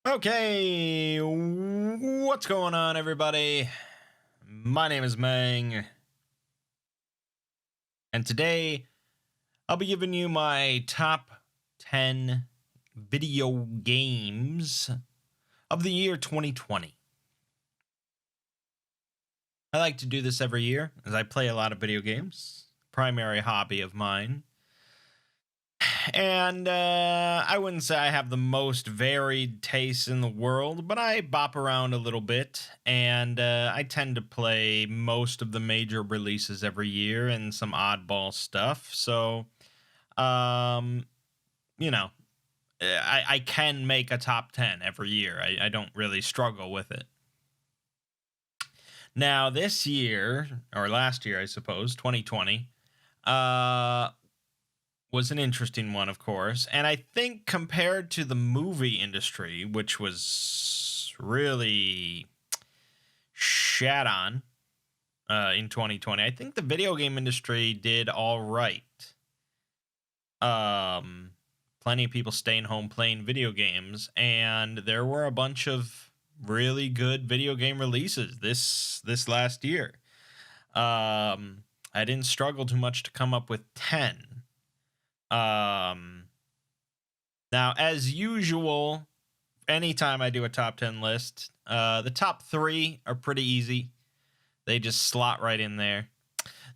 Okay, what's going on, everybody? My name is Mangg, and today I'll be giving you my top 10 video games of the year 2020. I like to do this every year as I play a lot of video games, primary hobby of mine. And I wouldn't say I have the most varied tastes in the world, but I bop around a little bit, and I tend to play most of the major releases every year and some oddball stuff. So, um, you know, I can make a top 10 every year. I don't really struggle with it. Now, this year, or last year, I suppose, 2020, uh, was an interesting one, of course. And I think compared to the movie industry, which was really shat on in 2020, I think the video game industry did all right. Plenty of people staying home playing video games, and there were a bunch of really good video game releases this last year. I didn't struggle too much to come up with 10. Now, as usual, anytime I do a top 10 list, the top 3 are pretty easy. They just slot right in there.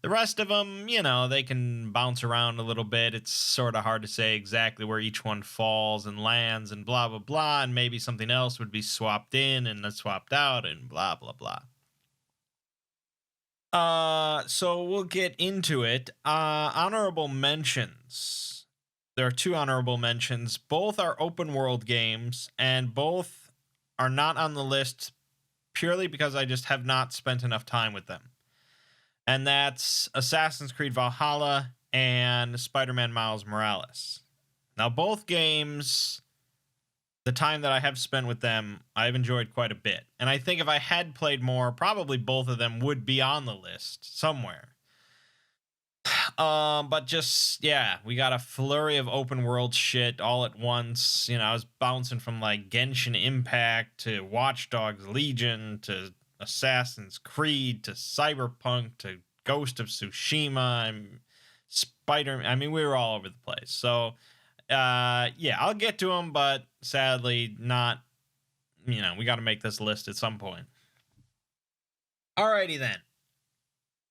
The rest of them, they can bounce around a little bit. It's sort of hard to say exactly where each one falls and lands and blah, blah, blah. And maybe something else would be swapped in and then swapped out and blah, blah, blah. So we'll get into it. Honorable mentions. There are 2 honorable mentions. Both are open world games, and both are not on the list purely because I just have not spent enough time with them. And that's Assassin's Creed Valhalla and Spider-Man Miles Morales. Now, both games, the time that I have spent with them, I've enjoyed quite a bit. And I think if I had played more, probably both of them would be on the list somewhere. But just, yeah, we got a flurry of open world shit all at once. I was bouncing from like Genshin Impact to Watch Dogs Legion to Assassin's Creed to Cyberpunk to Ghost of Tsushima and Spider. I mean, we were all over the place. So, yeah, I'll get to them, but sadly, not. We got to make this list at some point. Alrighty then.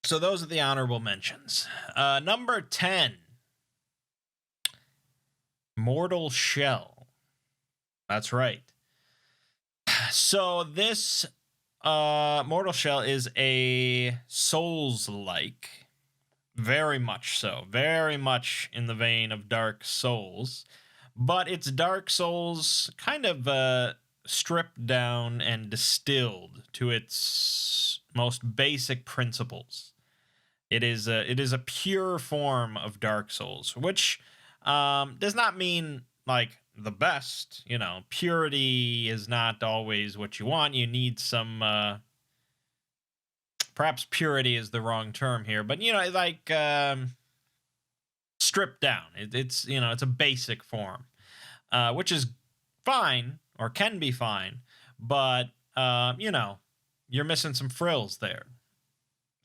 So those are the honorable mentions. Number 10, Mortal Shell. That's right. So this Mortal Shell is a Souls-like, very much so, very much in the vein of Dark Souls, but it's Dark Souls kind of stripped down and distilled to its most basic principles. It is a pure form of Dark Souls, which does not mean like the best. Purity is not always what you want. You need some. Perhaps purity is the wrong term here, but like stripped down. It's a basic form, which is fine or can be fine, but you're missing some frills there.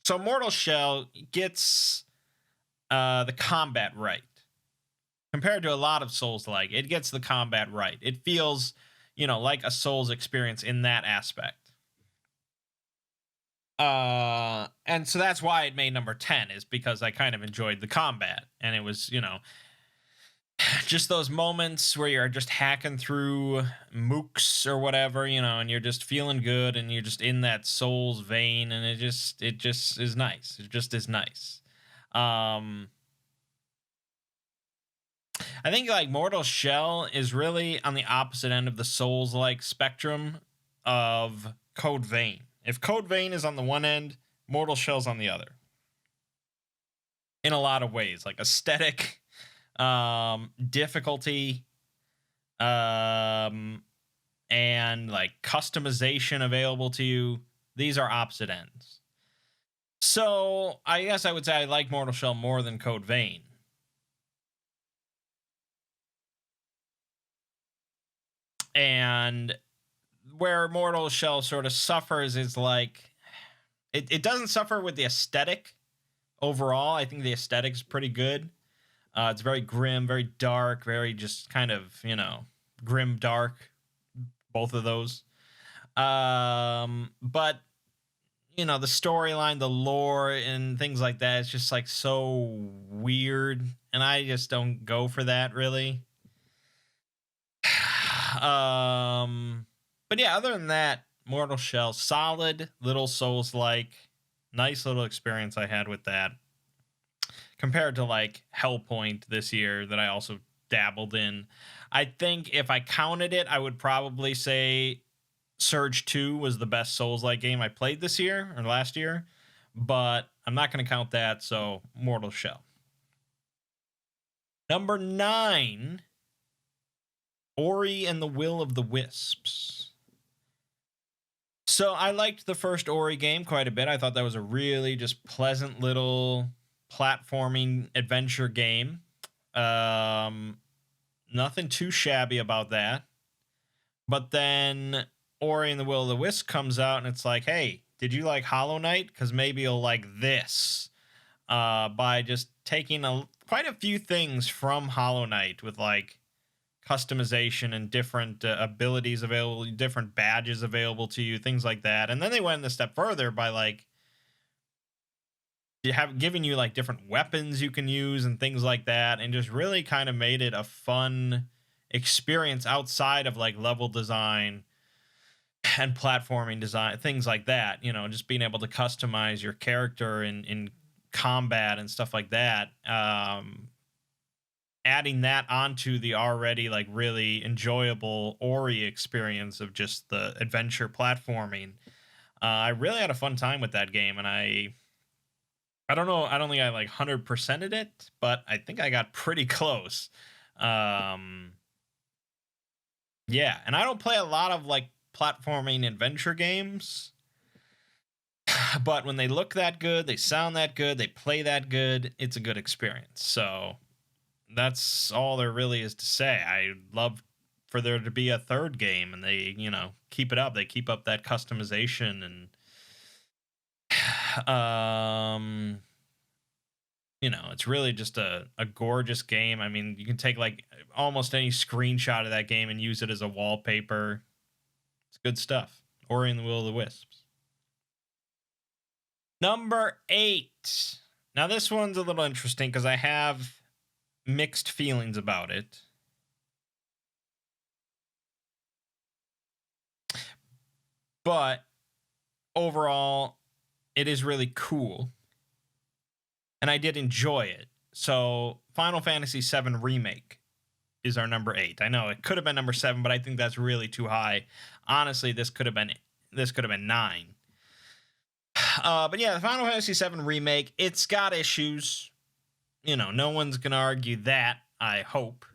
So Mortal Shell gets the combat right. Compared to a lot of Souls-like, it gets the combat right. It feels, like a Souls experience in that aspect. And so that's why it made number 10, is because I kind of enjoyed the combat. And it was, just those moments where you're just hacking through mooks or whatever, and you're just feeling good and you're just in that Souls vein, and it just is nice. It just is nice. I think like Mortal Shell is really on the opposite end of the Souls-like spectrum of Code Vein. If Code Vein is on the one end, Mortal Shell's on the other. In a lot of ways, like aesthetic, difficulty, and like customization available to you. These are opposite ends. So I guess I would say I like Mortal Shell more than Code Vein. And where Mortal Shell sort of suffers is like it doesn't suffer with the aesthetic overall. I think the aesthetic is pretty good. It's very grim, very dark, very just kind of, grim dark, both of those. But the storyline, the lore, and things like that, it's just like so weird, and I just don't go for that really. But yeah, other than that, Mortal Shell, solid little Souls-like, nice little experience I had with that. Compared to like Hellpoint this year that I also dabbled in. I think if I counted it, I would probably say Surge 2 was the best Souls-like game I played this year or last year, but I'm not going to count that, so Mortal Shell. Number 9, Ori and the Will of the Wisps. So I liked the first Ori game quite a bit. I thought that was a really just pleasant little platforming adventure game. Nothing too shabby about that. But then Ori and the Will of the Wisp comes out, and it's like, hey, did you like Hollow Knight? Because maybe you'll like this. By just taking quite a few things from Hollow Knight with like customization and different abilities available, different badges available to you, things like that. And then they went a step further by like giving you like different weapons you can use and things like that, and just really kind of made it a fun experience outside of like level design and platforming design, things like that. Just being able to customize your character in combat and stuff like that. Adding that onto the already like really enjoyable Ori experience of just the adventure platforming. I really had a fun time with that game, and I don't know. I don't think I like 100%ed it, but I think I got pretty close. Yeah, and I don't play a lot of like platforming adventure games, but when they look that good, they sound that good, they play that good, it's a good experience. So that's all there really is to say. I love for there to be a third game, and they, keep it up. They keep up that customization, and it's really just a gorgeous game. I mean, you can take like almost any screenshot of that game and use it as a wallpaper. It's good stuff. Ori and the Will of the Wisps. Number 8. Now this one's a little interesting because I have mixed feelings about it. But overall, it is really cool. And I did enjoy it. So Final Fantasy VII Remake is our number 8. I know it could have been number 7, but I think that's really too high. Honestly, this could have been 9. But yeah, the Final Fantasy VII Remake, it's got issues. No one's gonna argue that, I hope.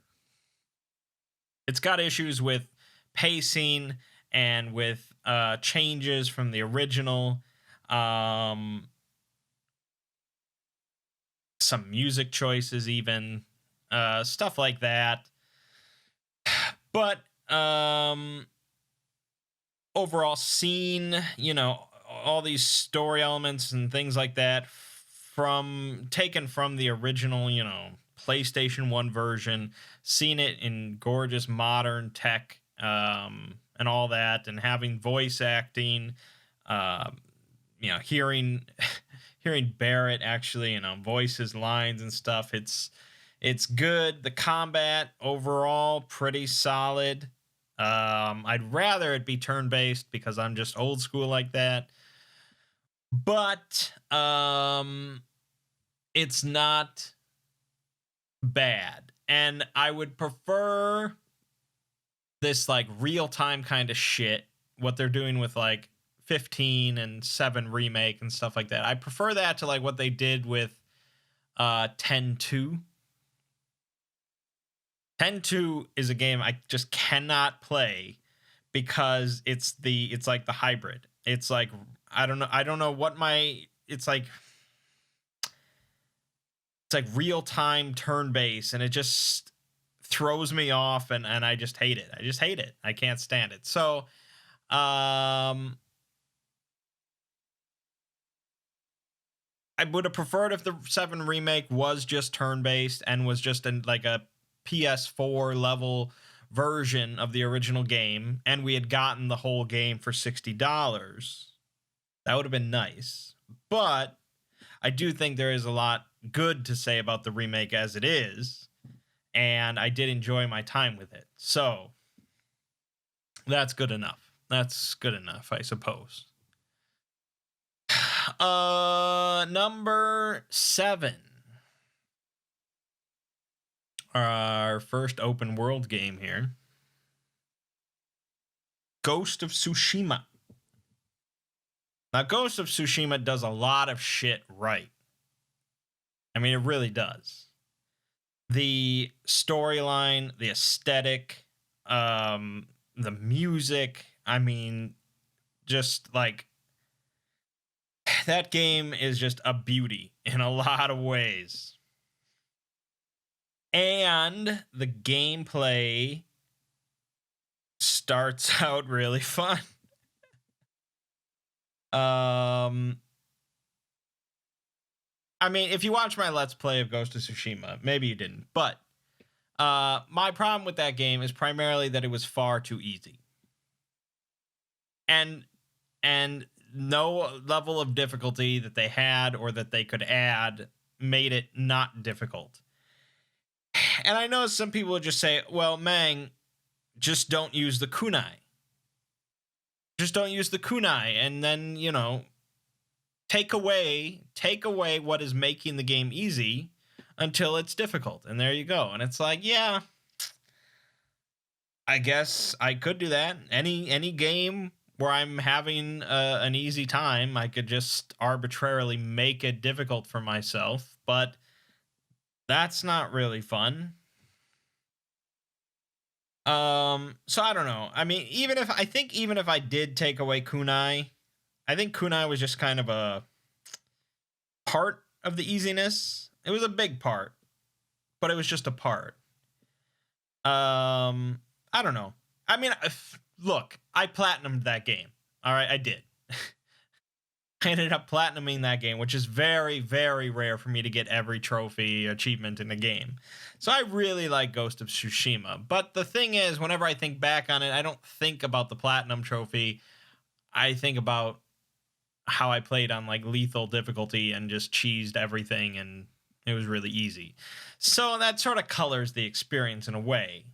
It's got issues with pacing and with changes from the original. Some music choices even. Stuff like that. But overall, seeing, all these story elements and things like that taken from the original, PlayStation 1 version, seeing it in gorgeous modern tech, and all that, and having voice acting, hearing Barrett actually, voice his lines and stuff. It's good. The combat overall pretty solid. I'd rather it be turn-based because I'm just old school like that. But it's not bad. And I would prefer this like real-time kind of shit, what they're doing with like 15 and 7 Remake and stuff like that. I prefer that to like what they did with 10-2. 10-2 is a game I just cannot play because it's like the hybrid. It's like I don't know what it's like real-time turn-based, and it just throws me off, and I just hate it. I just hate it. I can't stand it. So, I would have preferred if the 7 remake was just turn-based and was just in like a PS4 level version of the original game, and we had gotten the whole game for $60. That would have been nice. But I do think there is a lot good to say about the remake as it is, and I did enjoy my time with it. So that's good enough. That's good enough, I suppose. Number 7. Our first open world game here. Ghost of Tsushima. Now, Ghost of Tsushima does a lot of shit right. I mean, it really does. The storyline, the aesthetic, the music, I mean, just like, that game is just a beauty in a lot of ways. And the gameplay starts out really fun. I mean, if you watch my Let's Play of Ghost of Tsushima, maybe you didn't, but my problem with that game is primarily that it was far too easy. And no level of difficulty that they had or that they could add made it not difficult. And I know some people would just say, well, Mangg, just don't use the kunai. Just don't use the kunai, and then, you know, take away what is making the game easy until it's difficult. And there you go. And it's like, yeah, I guess I could do that. Any game where I'm having an easy time, I could just arbitrarily make it difficult for myself, but that's not really fun. So I don't know. I mean, even if I did take away kunai, I think kunai was just kind of a part of the easiness. It was a big part, but it was just a part. I don't know. I mean, look, I platinumed that game. All right, I did. I ended up platinuming that game, which is very, very rare for me to get every trophy achievement in the game. So I really like Ghost of Tsushima. But the thing is, whenever I think back on it, I don't think about the platinum trophy. I think about how I played on like lethal difficulty and just cheesed everything, and it was really easy. So that sort of colors the experience in a way.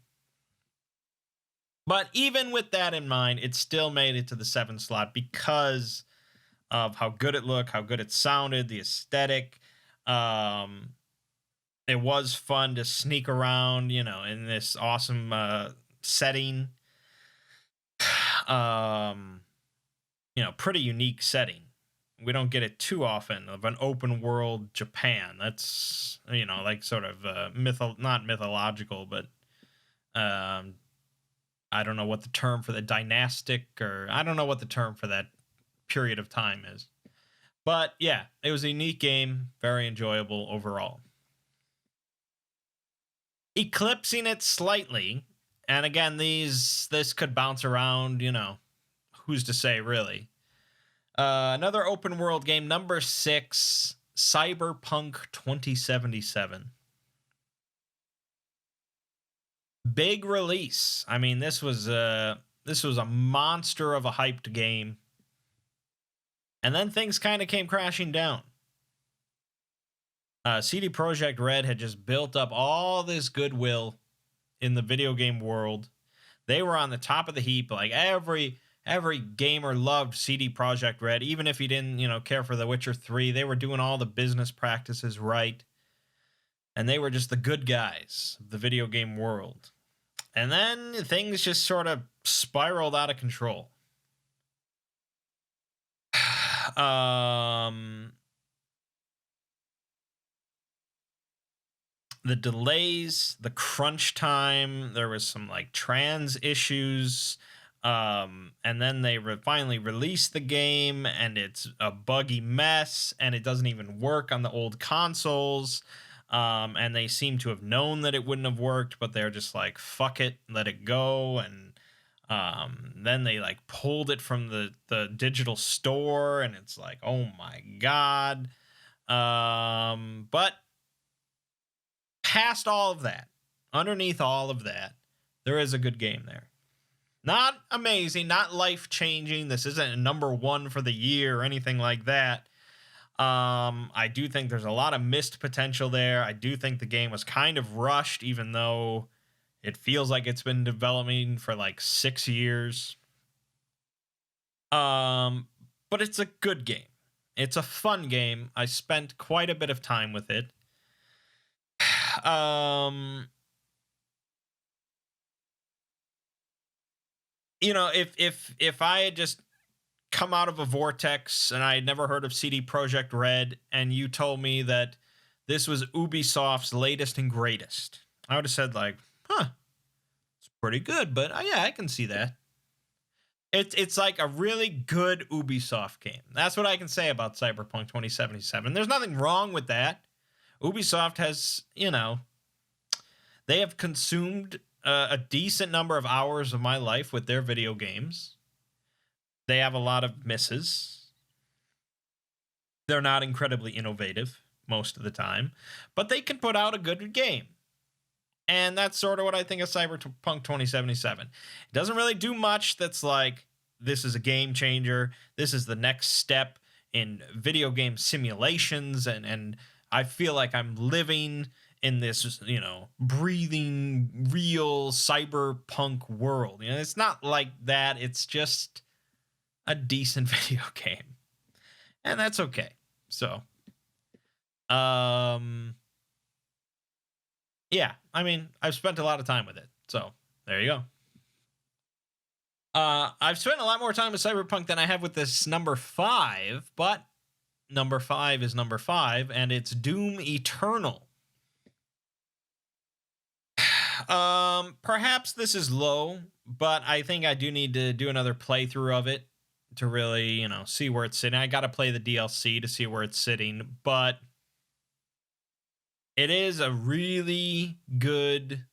But even with that in mind, it still made it to the 7 slot because of how good it looked, how good it sounded, the aesthetic. It was fun to sneak around, you know, in this awesome setting. You know, pretty unique setting. We don't get it too often of an open world Japan. That's, you know, like sort of not mythological, but I don't know what the term for the dynastic, or I don't know what the term for that period of time is. But yeah, it was a unique game, very enjoyable overall. Eclipsing it slightly, and again, this could bounce around, you know, who's to say, really. Another open world game, number 6, Cyberpunk 2077. Big release. I mean, this was a monster of a hyped game. And then things kind of came crashing down. CD Projekt Red had just built up all this goodwill in the video game world. They were on the top of the heap. Like every gamer loved CD Projekt Red, even if you didn't, you know, care for The Witcher 3. They were doing all the business practices right. And they were just the good guys of the video game world. And then things just sort of spiraled out of control. The delays, the crunch time, there was some like trans issues, and then they finally released the game, and it's a buggy mess, and it doesn't even work on the old consoles. And they seem to have known that it wouldn't have worked, but they're just like, fuck it, let it go. And then they like pulled it from the digital store, and it's like, oh my god. But past all of that, underneath all of that, there is a good game there. Not amazing, not life-changing. This isn't a number one for the year or anything like that. I do think there's a lot of missed potential there. I do think the game was kind of rushed, even though it feels like it's been developing for like 6 years. But it's a good game. It's a fun game. I spent quite a bit of time with it. You know, if I had just come out of a vortex and I had never heard of CD Projekt Red, and you told me that this was Ubisoft's latest and greatest, I would have said like, huh, it's pretty good, but yeah, I can see that. It's like a really good Ubisoft game. That's what I can say about Cyberpunk 2077. There's nothing wrong with that. Ubisoft has, you know, they have consumed a decent number of hours of my life with their video games. They have a lot of misses. They're not incredibly innovative most of the time, but they can put out a good game. And that's sort of what I think of Cyberpunk 2077. It doesn't really do much that's like, this is a game changer. This is the next step in video game simulations. And I feel like I'm living in this, you know, breathing, real cyberpunk world. You know, it's not like that. It's just a decent video game. And that's okay. So, yeah, I mean, I've spent a lot of time with it. So, there you go. I've spent a lot more time with Cyberpunk than I have with this number 5, but number 5 is number 5, and it's Doom Eternal. Perhaps this is low, but I think I do need to do another playthrough of it to really, you know, see where it's sitting. I got to play the DLC to see where it's sitting, but it is a really good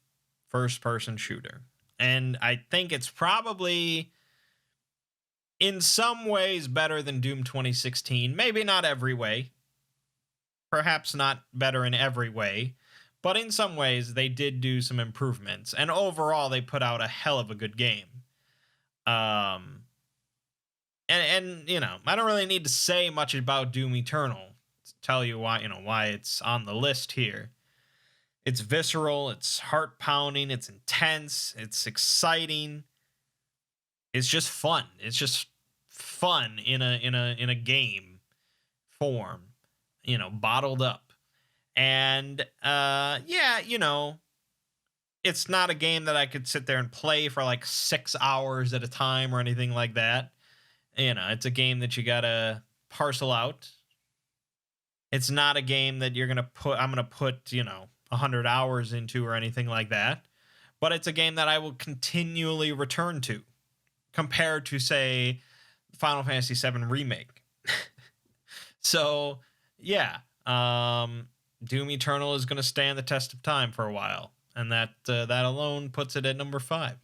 first-person shooter. And I think it's probably, in some ways, better than Doom 2016. Maybe not every way. Perhaps not better in every way. But in some ways, they did do some improvements. And overall, they put out a hell of a good game. And you know, I don't really need to say much about Doom Eternal to tell you why, you know, why it's on the list here. It's visceral, it's heart-pounding, it's intense, it's exciting. It's just fun. It's just fun in a game form, you know, bottled up. And yeah, you know, it's not a game that I could sit there and play for like 6 hours at a time or anything like that. You know, it's a game that you gotta parcel out. It's not a game that I'm gonna put, you know, 100 hours into or anything like that. But it's a game that I will continually return to, compared to, say, Final Fantasy VII Remake. So, yeah, Doom Eternal is going to stand the test of time for a while, and that alone puts it at number 5.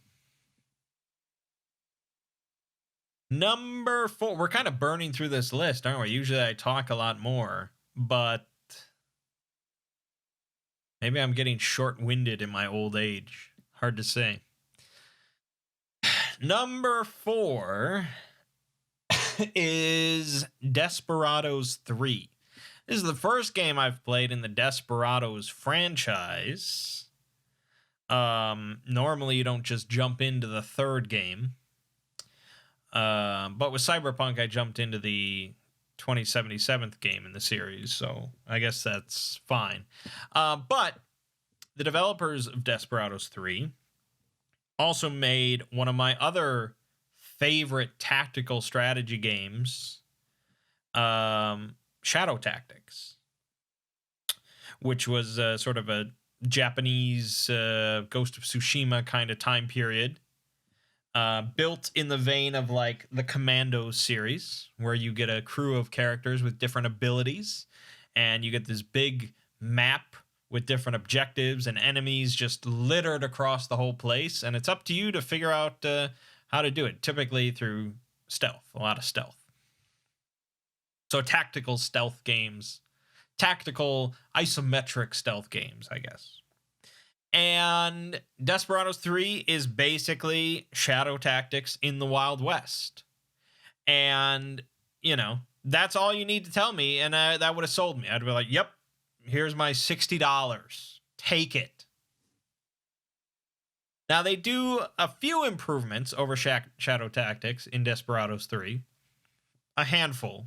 Number 4. We're kind of burning through this list, aren't we? Usually I talk a lot more, but maybe I'm getting short-winded in my old age. Hard to say. Number 4 is Desperados III. This is the first game I've played in the Desperados franchise. Normally you don't just jump into the third game. But with Cyberpunk, I jumped into the 2077th game in the series, so I guess that's fine. But the developers of Desperados 3 also made one of my other favorite tactical strategy games, Shadow Tactics, which was sort of a Japanese Ghost of Tsushima kind of time period. Built in the vein of like the Commando series, where you get a crew of characters with different abilities, and you get this big map with different objectives and enemies just littered across the whole place. And it's up to you to figure out how to do it, typically through stealth, a lot of stealth. So tactical stealth games, tactical isometric stealth games, I guess. And Desperados 3 is basically shadow tactics in the Wild West. And, you know, that's all you need to tell me, and that would have sold me. I'd be like, yep, here's my $60. Take it. Now, they do a few improvements over shadow tactics in Desperados 3. A handful.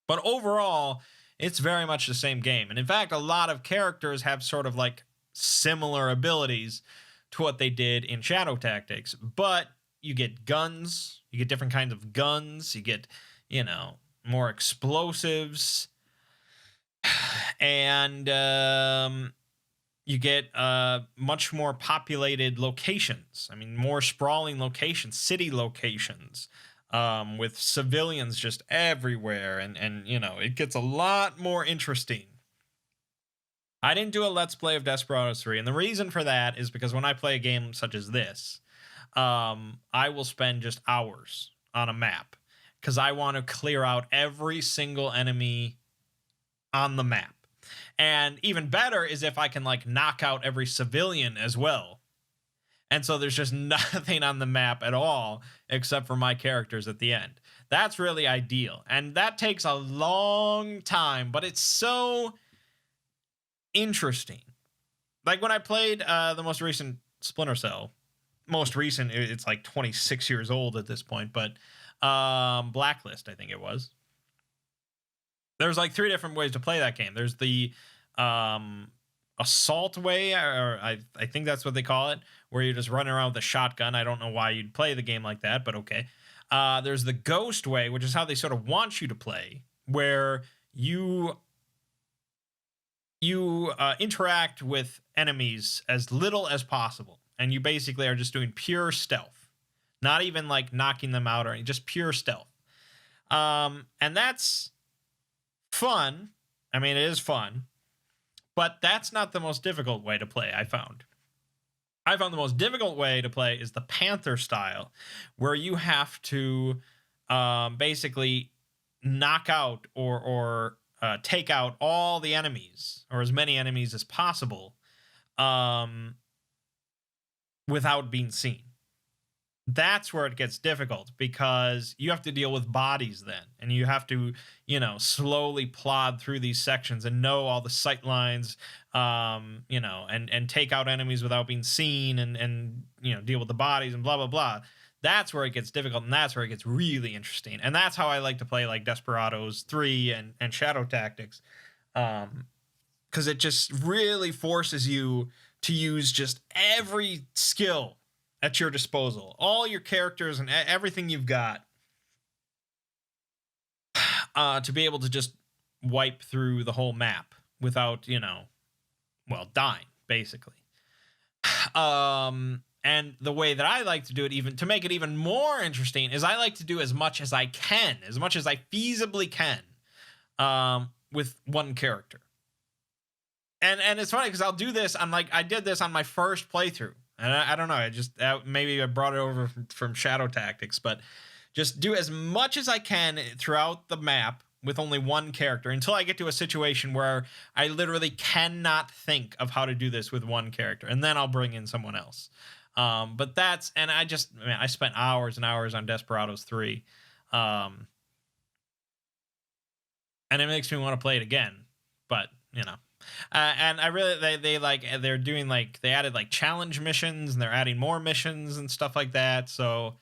But overall, it's very much the same game. And in fact, a lot of characters have sort of like similar abilities to what they did in shadow tactics. But you get guns, you get different kinds of guns, you get, you know, more explosives, and you get much more populated locations. I mean, more sprawling locations, city locations, with civilians just everywhere, and you know, it gets a lot more interesting. I didn't do a Let's Play of Desperados 3, and the reason for that is because when I play a game such as this, I will spend just hours on a map because I want to clear out every single enemy on the map. And even better is if I can like knock out every civilian as well. And so there's just nothing on the map at all except for my characters at the end. That's really ideal. And that takes a long time, but it's so interesting. Like when I played the most recent Splinter Cell, it's like 26 years old at this point, but Blacklist, I think it was. There's like 3 different ways to play that game. There's the assault way, or I think that's what they call it, where you're just running around with a shotgun. I don't know why you'd play the game like that, but okay. There's the ghost way, which is how they sort of want you to play, where you interact with enemies as little as possible, and you basically are just doing pure stealth, not even like knocking them out or anything, just pure stealth. And that's fun. I mean, it is fun, but that's not the most difficult way to play. I found the most difficult way to play is the Panther style, where you have to basically knock out or take out all the enemies, or as many enemies as possible, without being seen. That's where it gets difficult, because you have to deal with bodies then, and you have to, you know, slowly plod through these sections and know all the sight lines, you know, and take out enemies without being seen, and you know, deal with the bodies and blah blah blah. That's where it gets difficult, and that's where it gets really interesting. And that's how I like to play like Desperados 3 and Shadow Tactics, because it just really forces you to use just every skill at your disposal, all your characters and everything you've got, to be able to just wipe through the whole map without, you know, well, dying, basically. And the way that I like to do it, even to make it even more interesting, is I like to do as much as I can, as much as I feasibly can, with one character. And it's funny because I'll do this on, like, I did this on my first playthrough. And I don't know, I just, maybe I brought it over from Shadow Tactics, but just do as much as I can throughout the map with only one character until I get to a situation where I literally cannot think of how to do this with one character, and then I'll bring in someone else. But that's, and I spent hours and hours on Desperados 3, and it makes me want to play it again, but, you know. And I really, they're doing, like, they added like challenge missions, and they're adding more missions and stuff like that. So,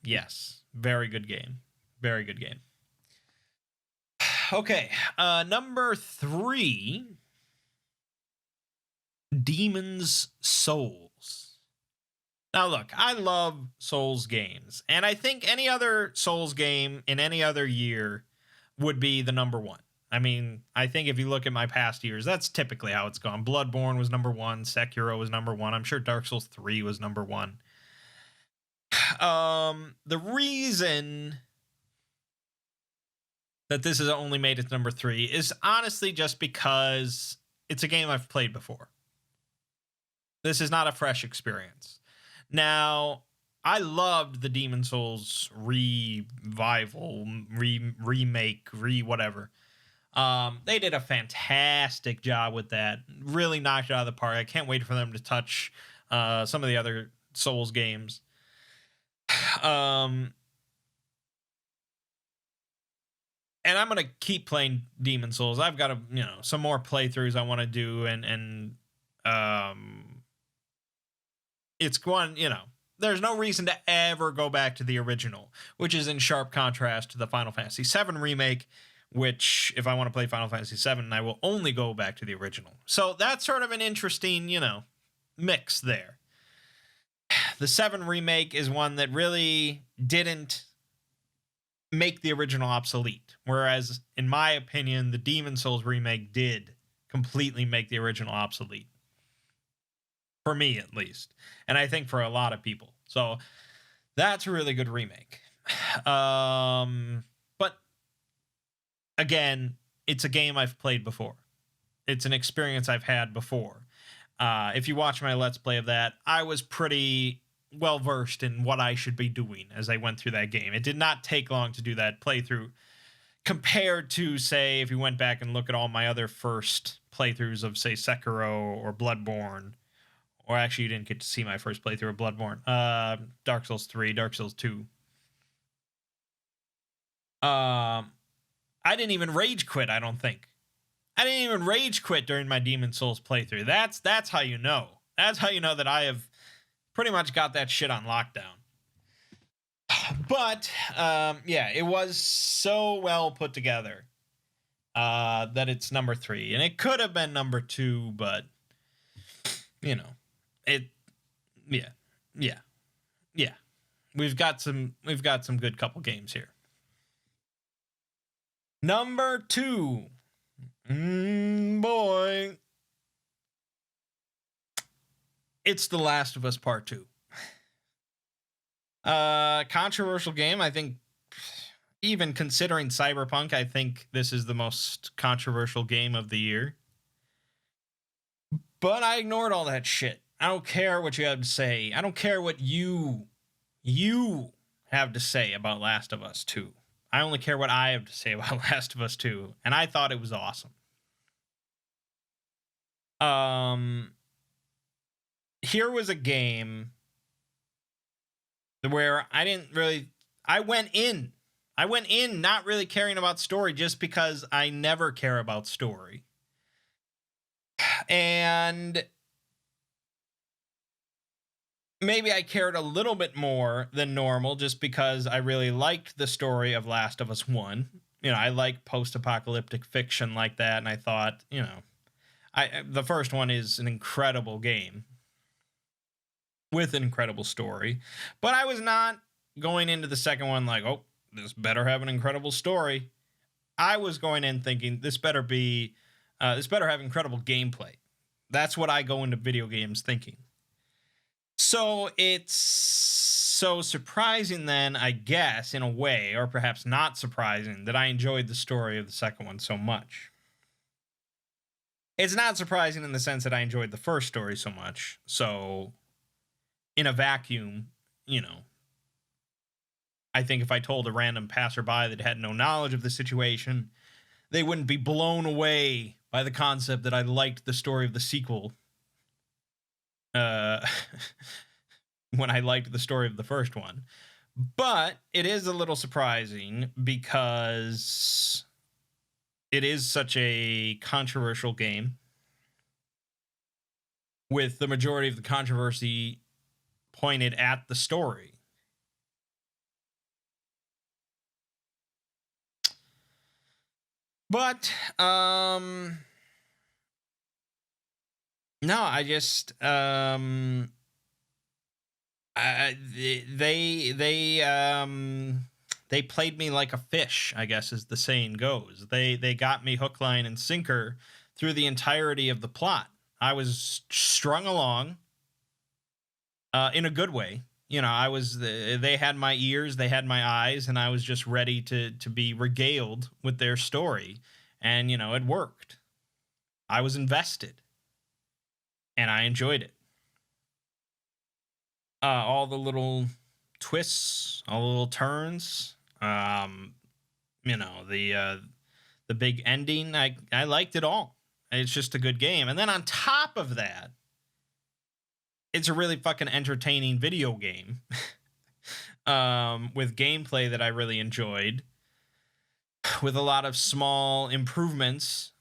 yes, very good game. Very good game. Okay. Number 3, Demon's Souls. Now look, I love Souls games, and I think any other Souls game in any other year would be the number 1. I mean, I think if you look at my past years, that's typically how it's gone. Bloodborne was number 1. Sekiro was number 1. I'm sure Dark Souls 3 was number 1. The reason that this has only made it number 3 is honestly just because it's a game I've played before. This is not a fresh experience. Now, I loved the Demon Souls revival, remake, whatever. They did a fantastic job with that. Really knocked it out of the park. I can't wait for them to touch some of the other Souls games. And I'm gonna keep playing Demon Souls. I've got some more playthroughs I want to do, and it's one, there's no reason to ever go back to the original, which is in sharp contrast to the Final Fantasy VII remake, which, if I want to play Final Fantasy VII, I will only go back to the original. So that's sort of an interesting, mix there. The 7 remake is one that really didn't make the original obsolete, whereas, in my opinion, the Demon Souls remake did completely make the original obsolete. For me, at least. And I think for a lot of people. So that's a really good remake. But again, it's a game I've played before. It's an experience I've had before. If you watch my Let's Play of that, I was pretty well versed in what I should be doing as I went through that game. It did not take long to do that playthrough compared to, say, if you went back and look at all my other first playthroughs of, say, Sekiro or Bloodborne. Or actually, you didn't get to see my first playthrough of Bloodborne. Dark Souls 3, Dark Souls 2. I didn't even rage quit, I don't think. I didn't even rage quit during my Demon Souls playthrough. That's how you know. That's how you know that I have pretty much got that shit on lockdown. But, yeah, it was so well put together that it's number 3. And it could have been number 2, but, yeah. We've got some good couple games here. Number 2. Boy. It's The Last of Us Part 2. Controversial game. I think, even considering Cyberpunk, I think this is the most controversial game of the year. But I ignored all that shit. I don't care what you have to say. I don't care what you have to say about Last of Us 2. I only care what I have to say about Last of Us 2. And I thought it was awesome. Here was a game where I went in not really caring about story just because I never care about story. And maybe I cared a little bit more than normal just because I really liked the story of Last of Us 1. I like post-apocalyptic fiction like that, and I thought, the first one is an incredible game with an incredible story. But I was not going into the second one like, oh, this better have an incredible story. I was going in thinking this better have incredible gameplay. That's what I go into video games thinking. So it's so surprising then, I guess, in a way, or perhaps not surprising, that I enjoyed the story of the second one so much. It's not surprising in the sense that I enjoyed the first story so much. So, in a vacuum, I think if I told a random passerby that had no knowledge of the situation, they wouldn't be blown away by the concept that I liked the story of the sequel when I liked the story of the first one. But it is a little surprising because it is such a controversial game, with the majority of the controversy pointed at the story. But, no, I just, they played me like a fish, I guess, as the saying goes. They got me hook, line, and sinker through the entirety of the plot. I was strung along, in a good way. They had my ears, they had my eyes, and I was just ready to be regaled with their story. And, it worked. I was invested, and I enjoyed it. All the little twists, all the little turns. The big ending. I liked it all. It's just a good game. And then on top of that, it's a really fucking entertaining video game with gameplay that I really enjoyed, with a lot of small improvements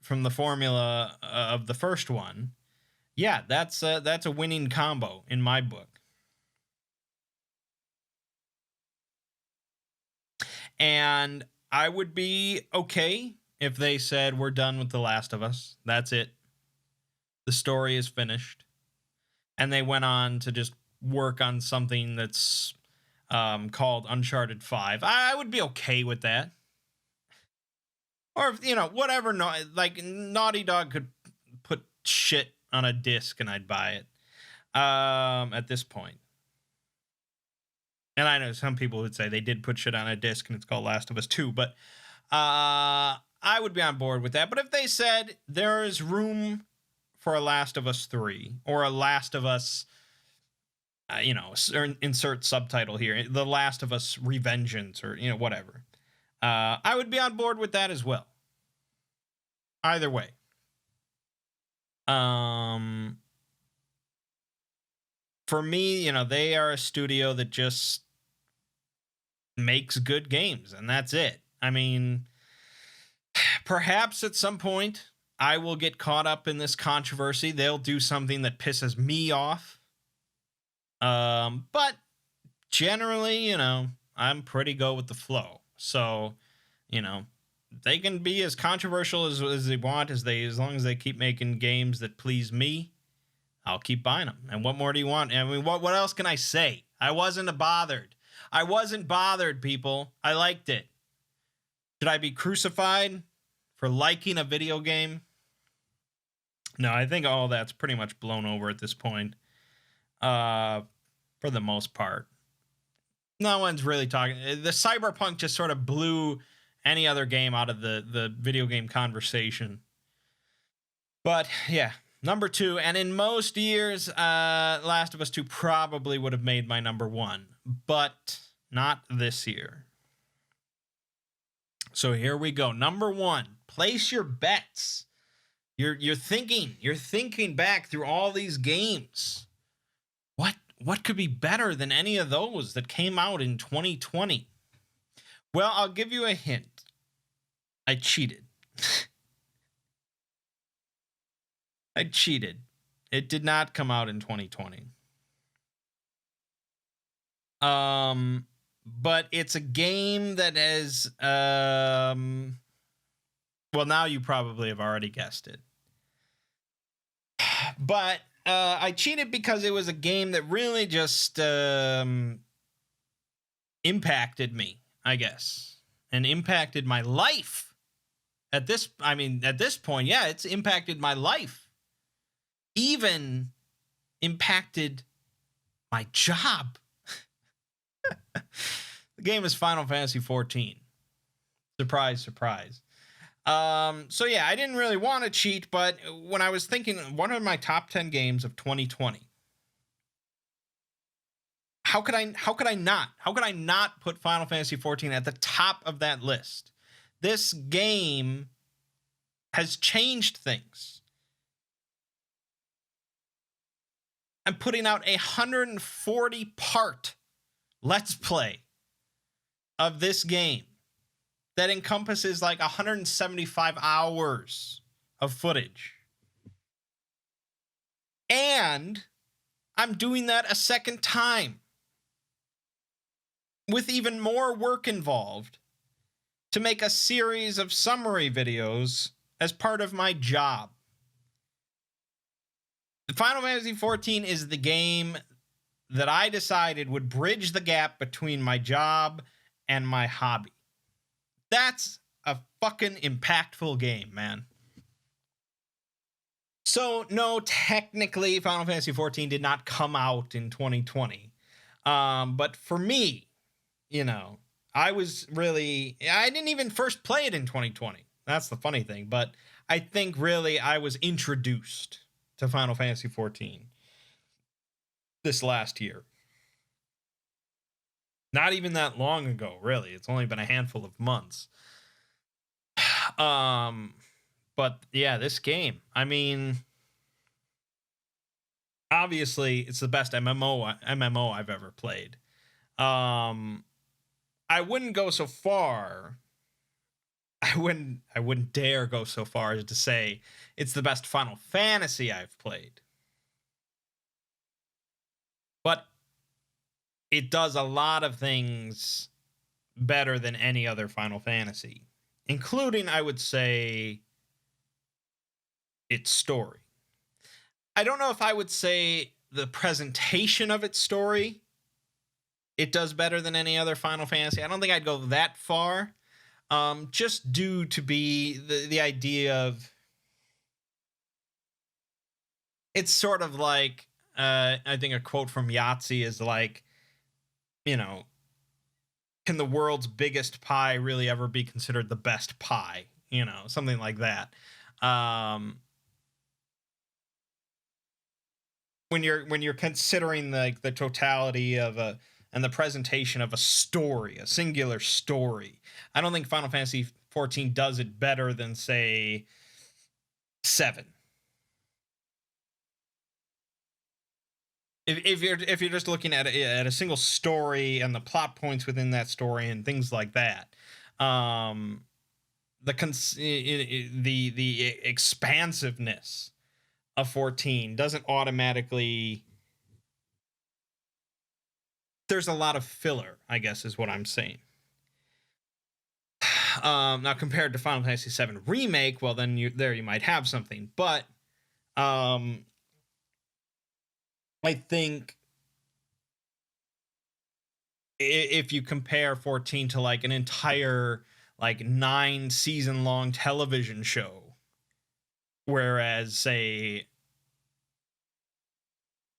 from the formula of the first one. Yeah, that's a winning combo in my book. And I would be okay if they said, we're done with The Last of Us. That's it. The story is finished. And they went on to just work on something that's called Uncharted 5. I would be okay with that. Or, whatever. Like, Naughty Dog could put shit on a disc and I'd buy it at this point. And I know some people would say they did put shit on a disc and it's called Last of Us 2, but I would be on board with that. But if they said there is room for a Last of Us 3 or a Last of Us, insert subtitle here, The Last of Us Revengeance or, whatever, I would be on board with that as well. Either way. For me, they are a studio that just makes good games, and that's it. I mean, perhaps at some point I will get caught up in this controversy. They'll do something that pisses me off. But generally, I'm pretty go with the flow. So, they can be as controversial as they want, as long as they keep making games that please me. I'll keep buying them. And what more do you want? I mean, what else can I say? I wasn't bothered. I wasn't bothered, people. I liked it. Should I be crucified for liking a video game? No, I think all that's pretty much blown over at this point. For the most part. No one's really talking. The Cyberpunk just sort of blew any other game out of the video game conversation. But, yeah. Number 2, and in most years, Last of Us 2 probably would have made my number 1, but not this year. So here we go. Number 1, place your bets. You're thinking back through all these games. What could be better than any of those that came out in 2020? Well, I'll give you a hint. I cheated. I cheated. It did not come out in 2020. But it's a game that is, well, now you probably have already guessed it. But I cheated because it was a game that really just impacted me, I guess, and impacted my life. At this point, yeah, it's impacted my life. Even impacted my job. The game is Final Fantasy 14. Surprise, surprise. So yeah, I didn't really want to cheat, but when I was thinking, what are my top 10 games of 2020? How could I not put Final Fantasy 14 at the top of that list? This game has changed things. I'm putting out a 140-part Let's Play of this game that encompasses like 175 hours of footage. And I'm doing that a second time with even more work involved to make a series of summary videos as part of my job. Final Fantasy XIV is the game that I decided would bridge the gap between my job and my hobby. That's a fucking impactful game, man. So, no, technically, Final Fantasy XIV did not come out in 2020. But for me, I didn't even first play it in 2020. That's the funny thing. But I think really I was introduced to Final Fantasy 14 this last year. Not even that long ago, really. It's only been a handful of months. But yeah, this game, I mean, obviously it's the best MMO I've ever played. I wouldn't go so far. I wouldn't dare go so far as to say it's the best Final Fantasy I've played. But it does a lot of things better than any other Final Fantasy, including, I would say, its story. I don't know if I would say the presentation of its story it does better than any other Final Fantasy. I don't think I'd go that far. Just due to be the idea of it's sort of like I think a quote from Yahtzee is like, you know, can the world's biggest pie really ever be considered the best pie? You know, something like that. When you're considering the totality of and the presentation of a story, a singular story, I don't think Final Fantasy 14 does it better than, say, 7. If you're just looking at a single story and the plot points within that story and things like that, the expansiveness of 14 doesn't automatically. There's a lot of filler, I guess, is what I'm saying. Now compared to Final Fantasy 7 Remake, well, then you might have something, but I think if you compare 14 to like an entire like 9-season long television show, whereas say,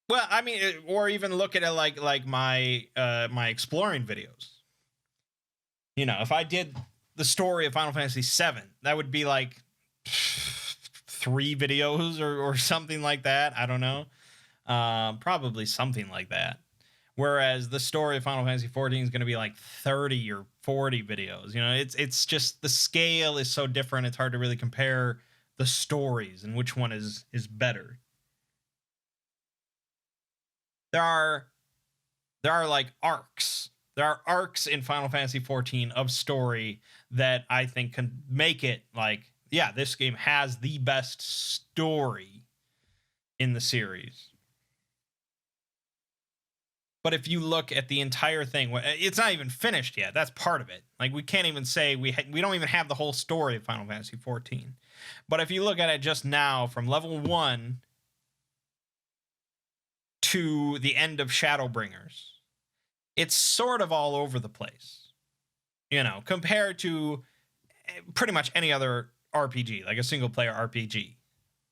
well, I mean, or even look at it like my my exploring videos. You know, if I did the story of Final Fantasy 7, that would be like 3 videos or something like that. I don't know. Probably something like that. Whereas the story of Final Fantasy 14 is going to be like 30 or 40 videos. You know, it's just the scale is so different. It's hard to really compare the stories and which one is better. There are like arcs. There are arcs in Final Fantasy 14 of story that I think can make it like, yeah, this game has the best story in the series. But if you look at the entire thing, it's not even finished yet. That's part of it. Like, we can't even say we don't even have the whole story of Final Fantasy 14. But if you look at it just now, from level 1 to the end of Shadowbringers, it's sort of all over the place. You know, compared to pretty much any other RPG, like a single player RPG.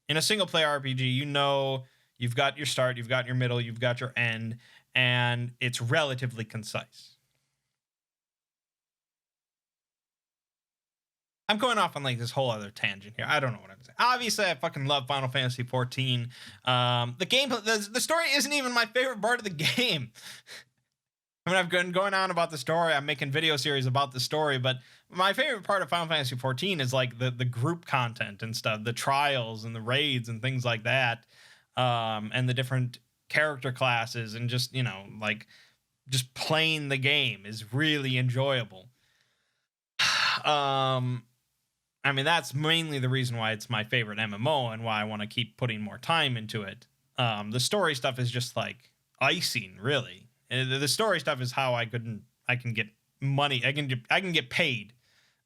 In a single player RPG, you know, you've got your start, you've got your middle, you've got your end, and it's relatively concise. I'm going off on like this whole other tangent here. I don't know what I'm saying. Obviously, I fucking love Final Fantasy 14. The game, the story isn't even my favorite part of the game. I mean, I've been going on about the story. I'm making video series about the story, but my favorite part of Final Fantasy 14 is like the group content and stuff, the trials and the raids and things like that, and the different character classes, and just, you know, like just playing the game is really enjoyable. I mean, that's mainly the reason why it's my favorite MMO and why I want to keep putting more time into it. The story stuff is just like icing, really. The story stuff is how I can get money. I can get paid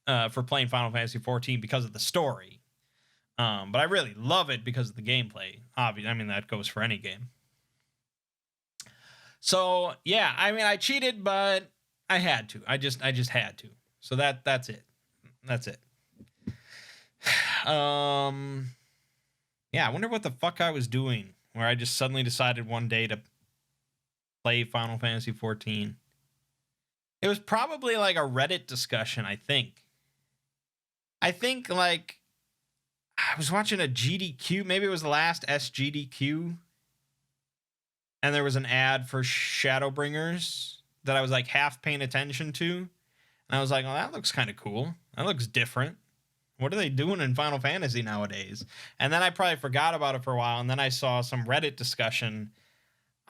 for playing Final Fantasy 14 because of the story. But I really love it because of the gameplay. Obviously, I mean, that goes for any game. So yeah, I mean, I cheated, but I had to. I just had to. So that's it. That's it. Yeah, I wonder what the fuck I was doing where I just suddenly decided one day to play Final Fantasy 14. It was probably like a Reddit discussion, I think. I think like I was watching a GDQ, maybe it was the last SGDQ, and there was an ad for Shadowbringers that I was like half paying attention to. And I was like, oh, that looks kind of cool. That looks different. What are they doing in Final Fantasy nowadays? And then I probably forgot about it for a while, and then I saw some Reddit discussion.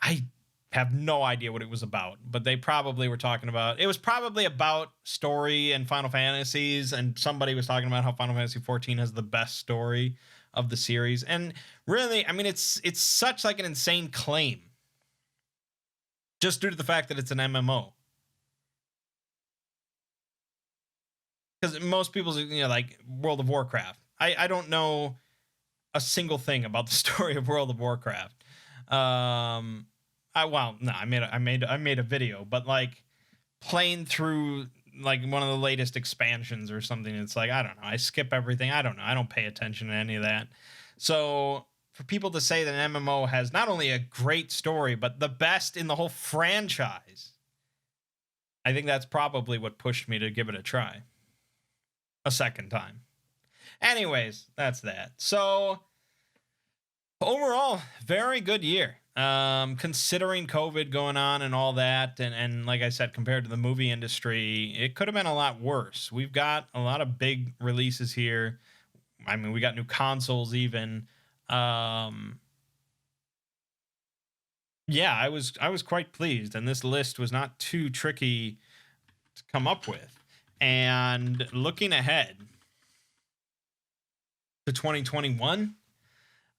I have no idea what it was about, but they probably were talking about, it was probably about story and Final Fantasies, and somebody was talking about how Final Fantasy 14 has the best story of the series. And really, I mean, it's such like an insane claim just due to the fact that it's an MMO. Because most people's, like World of Warcraft. I don't know a single thing about the story of World of Warcraft. I made a video, but like playing through like one of the latest expansions or something, it's like, I don't know. I skip everything. I don't know. I don't pay attention to any of that. So for people to say that an MMO has not only a great story, but the best in the whole franchise, I think that's probably what pushed me to give it a try a second time. Anyways, that's that. So overall, very good year. Considering COVID going on and all that, and like I said, compared to the movie industry, it could have been a lot worse. We've got a lot of big releases here. I mean, we got new consoles even. Yeah, I was quite pleased, and this list was not too tricky to come up with. And looking ahead to 2021,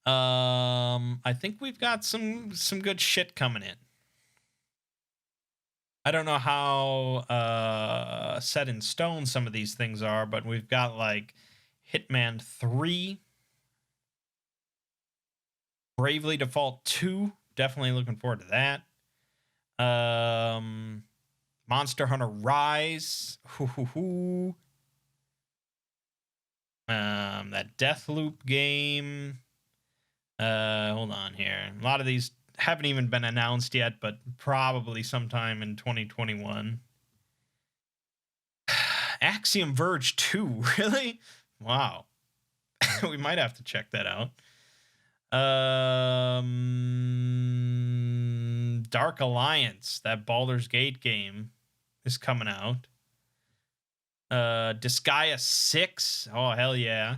I think we've got some good shit coming in. I don't know how set in stone some of these things are, but we've got like Hitman 3, Bravely Default 2, definitely looking forward to that. Monster Hunter Rise, that Deathloop game. Hold on here. A lot of these haven't even been announced yet, but probably sometime in 2021. Axiom Verge 2, really? Wow. We might have to check that out. Dark Alliance, that Baldur's Gate game, is coming out. Disgaea 6, oh hell yeah.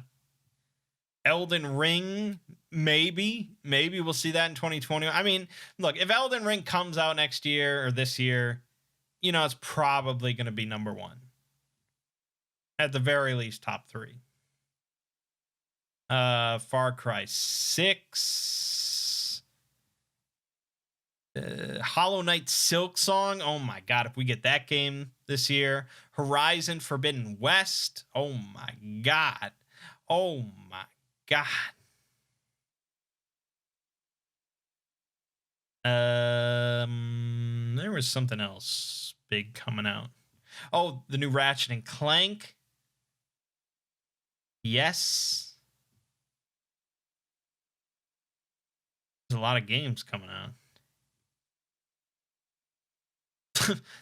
Elden Ring, maybe we'll see that in 2020. I mean, look, if Elden Ring comes out next year or this year, it's probably going to be number one. At the very least, top 3. Far Cry 6. Hollow Knight Silksong. Oh my god, if we get that game this year. Horizon Forbidden West. Oh my god. Oh my god. There was something else big coming out. Oh, the new Ratchet and Clank. Yes. There's a lot of games coming out.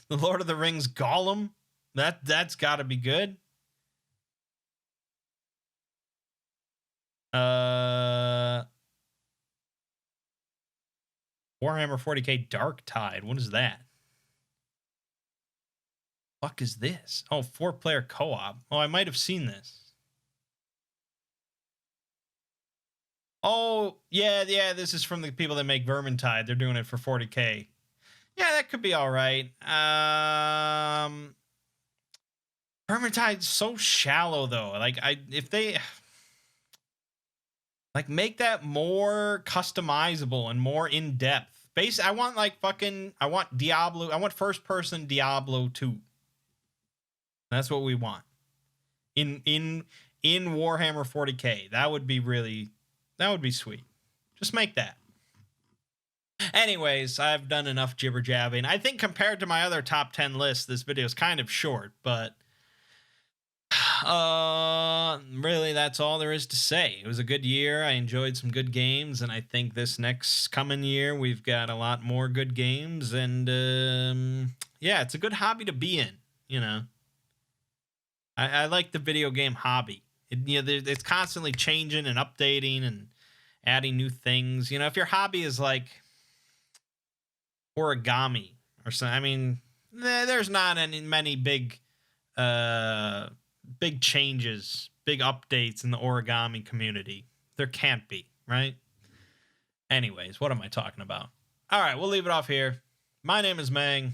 The Lord of the Rings Gollum. That's got to be good. Warhammer 40K Dark Tide. What is that? Fuck is this? Oh, 4-player co-op. Oh, I might have seen this. Oh, yeah, this is from the people that make Vermintide. They're doing it for 40K. Yeah, that could be all right. Vermintide's so shallow though. Like if they like make that more customizable and more in depth. I want Diablo. I want first person Diablo 2. That's what we want. In Warhammer 40K. That would be sweet. Just make that. Anyways, I've done enough jibber jabbing. I think compared to my other top 10 lists, this video is kind of short, but really that's all there is to say. It was a good year. I enjoyed some good games, and I think this next coming year we've got a lot more good games, and yeah, it's a good hobby to be in, I like the video game hobby. It's constantly changing and updating and adding new things. If your hobby is like origami or something, I mean, there's not many big changes, big updates in the origami community. There can't be, right? Anyways, what am I talking about? All right, we'll leave it off here. My name is Mangg.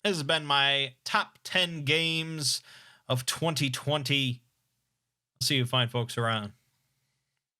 This has been my top 10 games of 2020. See you fine folks around.